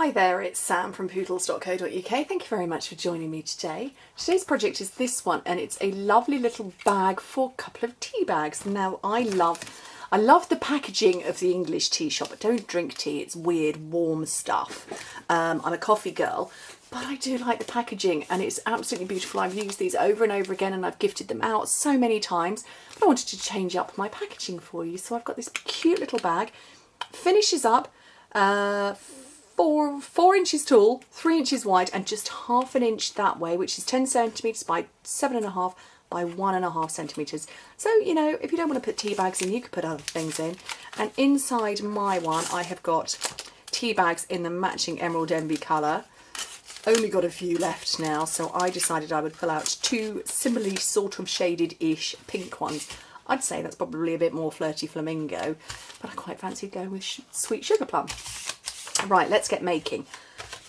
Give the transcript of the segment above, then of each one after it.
Hi there, it's Sam from poodles.co.uk. Thank you very much for joining me today. Today's project is this one, and it's a lovely little bag for a couple of tea bags. Now, I love the packaging of the English tea shop. I don't drink tea, it's weird, warm stuff. I'm a coffee girl, but I do like the packaging, and it's absolutely beautiful. I've used these over and over again, and I've gifted them out so many times, but I wanted to change up my packaging for you. So I've got this cute little bag, finishes up 4 inches tall, 3 inches wide, and just ½ an inch that way, which is 10 centimetres by 7.5 by 1.5 centimetres. So, you know, if you don't want to put tea bags in, you could put other things in. And inside my one, I have got tea bags in the matching Emerald Envy colour. Only got a few left now, so I decided I would pull out 2 similarly sort of shaded-ish pink ones. I'd say that's probably a bit more flirty flamingo, but I quite fancied going with sweet sugar plum. Right, let's get making.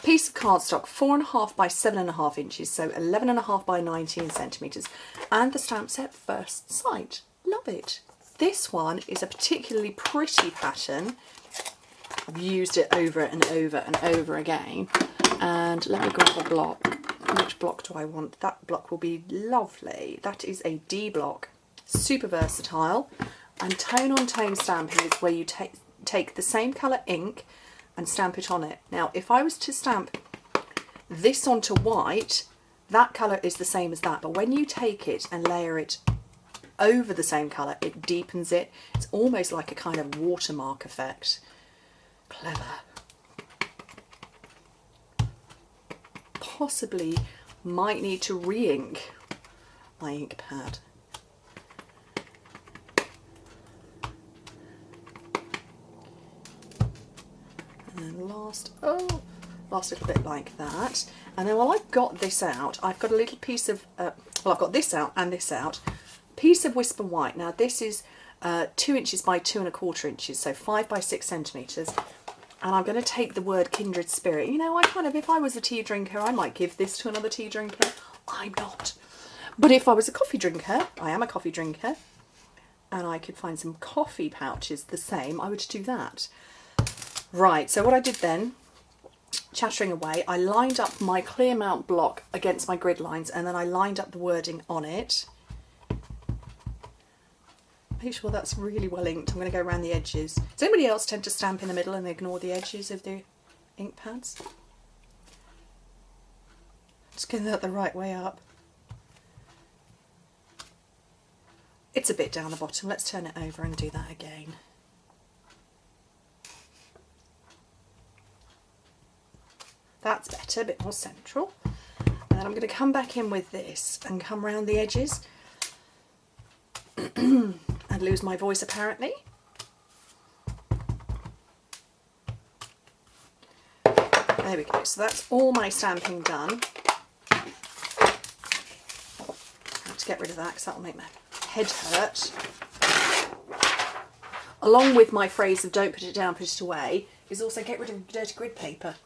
Piece of cardstock, 4.5 by 7.5 inches, so 11.5 by 19 centimetres. And the stamp set First Sight. Love it. This one is a particularly pretty pattern. I've used it over and over and over again. And let me grab a block. Which block do I want? That block will be lovely. That is a D block. Super versatile. And tone on tone stamping is where you take the same colour ink and stamp it on it. Now, if I was to stamp this onto white, that colour is the same as that, but when you take it and layer it over the same colour, it deepens it. It's almost like a kind of watermark effect. Clever. Possibly might need to re-ink my ink pad. And last little bit like that. And then while I've got this out, I've got a little piece of, well, I've got this out and this out. Piece of Whisper White. Now this is 2 inches by 2.25 inches, so 5 by 6 centimetres. And I'm going to take the word Kindred Spirit. You know, if I was a tea drinker, I might give this to another tea drinker. I'm not. But if I was a coffee drinker, I am a coffee drinker, and I could find some coffee pouches the same, I would do that. Right, so what I did then, chattering away, I lined up my clear mount block against my grid lines, and then I lined up the wording on it. Make sure that's really well inked. I'm going to go around the edges. Does anybody else tend to stamp in the middle and ignore the edges of the ink pads? Just getting that the right way up. It's a bit down the bottom. Let's turn it over and do that again. That's better, a bit more central. And then I'm going to come back in with this and come round the edges and lose my voice apparently. There we go. So that's all my stamping done. I have to get rid of that because that will make my head hurt. Along with my phrase of don't put it down, put it away, is also get rid of dirty grid paper.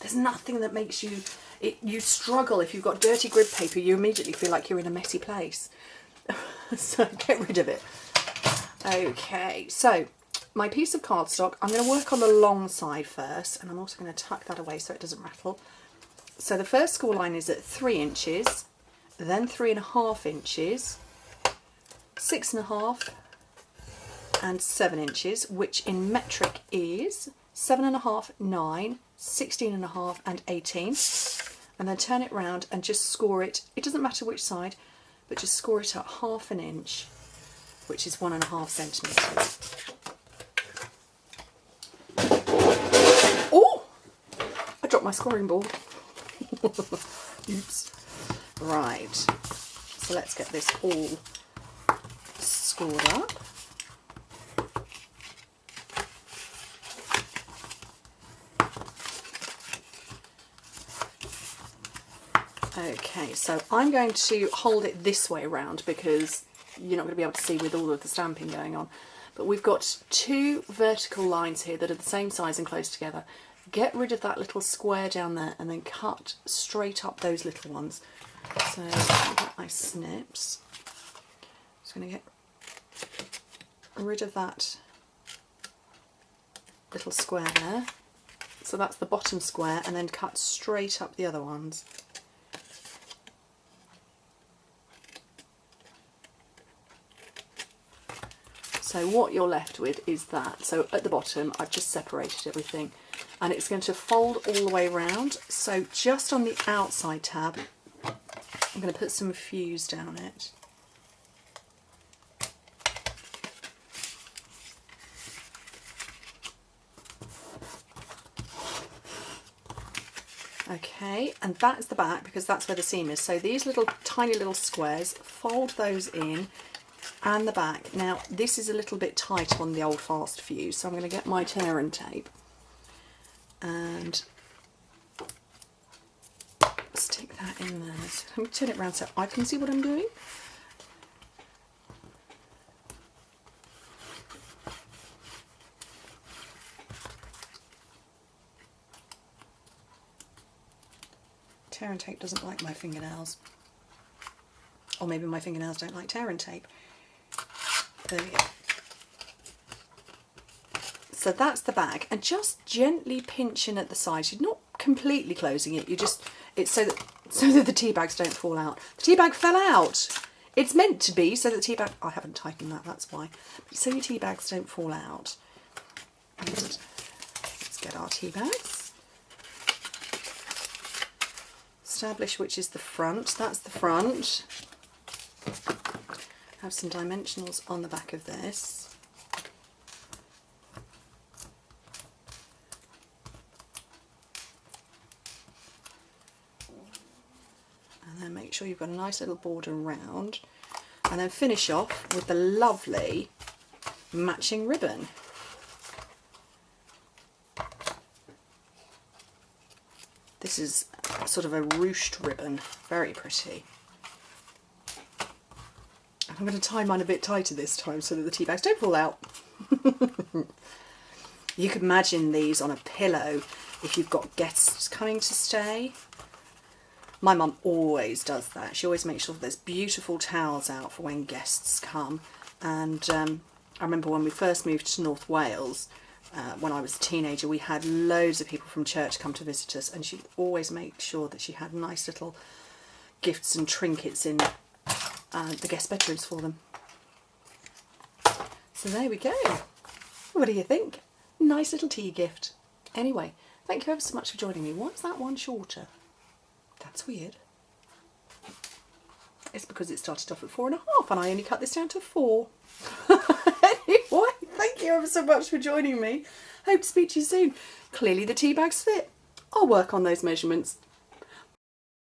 There's nothing that makes you struggle. If you've got dirty grid paper, you immediately feel like you're in a messy place. So get rid of it. Okay, so my piece of cardstock, I'm going to work on the long side first, and I'm also going to tuck that away so it doesn't rattle. So the first score line is at 3 inches, then 3.5 inches, 6.5 and 7 inches, which in metric is 7.5, 9, 16.5 and 18, and then turn it round and just score it. It doesn't matter which side, but just score it at ½ an inch, which is 1.5 centimetres. Oh! I dropped my scoring board. Oops. Right. So let's get this all scored up. Okay, so I'm going to hold it this way around because you're not going to be able to see with all of the stamping going on. But we've got 2 vertical lines here that are the same size and close together. Get rid of that little square down there and then cut straight up those little ones. So I've got my snips. Just going to get rid of that little square there. So that's the bottom square, and then cut straight up the other ones. So what you're left with is that. So at the bottom I've just separated everything, and it's going to fold all the way around. So just on the outside tab I'm going to put some fuse down it. Okay, and that's the back because that's where the seam is. So these little tiny little squares, fold those in, and the back. Now this is a little bit tight on the old fast fuse, so I'm going to get my tear and tape and stick that in there. So let me turn it around so I can see what I'm doing. Tear and tape doesn't like my fingernails. Or maybe my fingernails don't like tear and tape. There we go. So that's the back, and just gently pinch in at the sides. You're not completely closing it, you just, it's so that the tea bags don't fall out. The tea bag fell out. It's meant to be so that the tea bag, I haven't tightened that, that's why. So your tea bags don't fall out. And let's get our tea bags. Establish which is the front. That's the front. Have some dimensionals on the back of this. And then make sure you've got a nice little border around. And then finish off with the lovely matching ribbon. This is sort of a ruched ribbon, very pretty. And I'm going to tie mine a bit tighter this time so that the tea bags don't fall out. You could imagine these on a pillow if you've got guests coming to stay. My mum always does that. She always makes sure there's beautiful towels out for when guests come. And I remember when we first moved to North Wales, when I was a teenager, we had loads of people from church come to visit us, and she'd always make sure that she had nice little gifts and trinkets in the guest bedrooms for them. So there we go. What do you think? Nice little tea gift. Anyway, thank you ever so much for joining me. Why is that one shorter? That's weird. It's because it started off at 4.5 and I only cut this down to 4. Anyway, thank you ever so much for joining me. Hope to speak to you soon. Clearly the tea bags fit. I'll work on those measurements.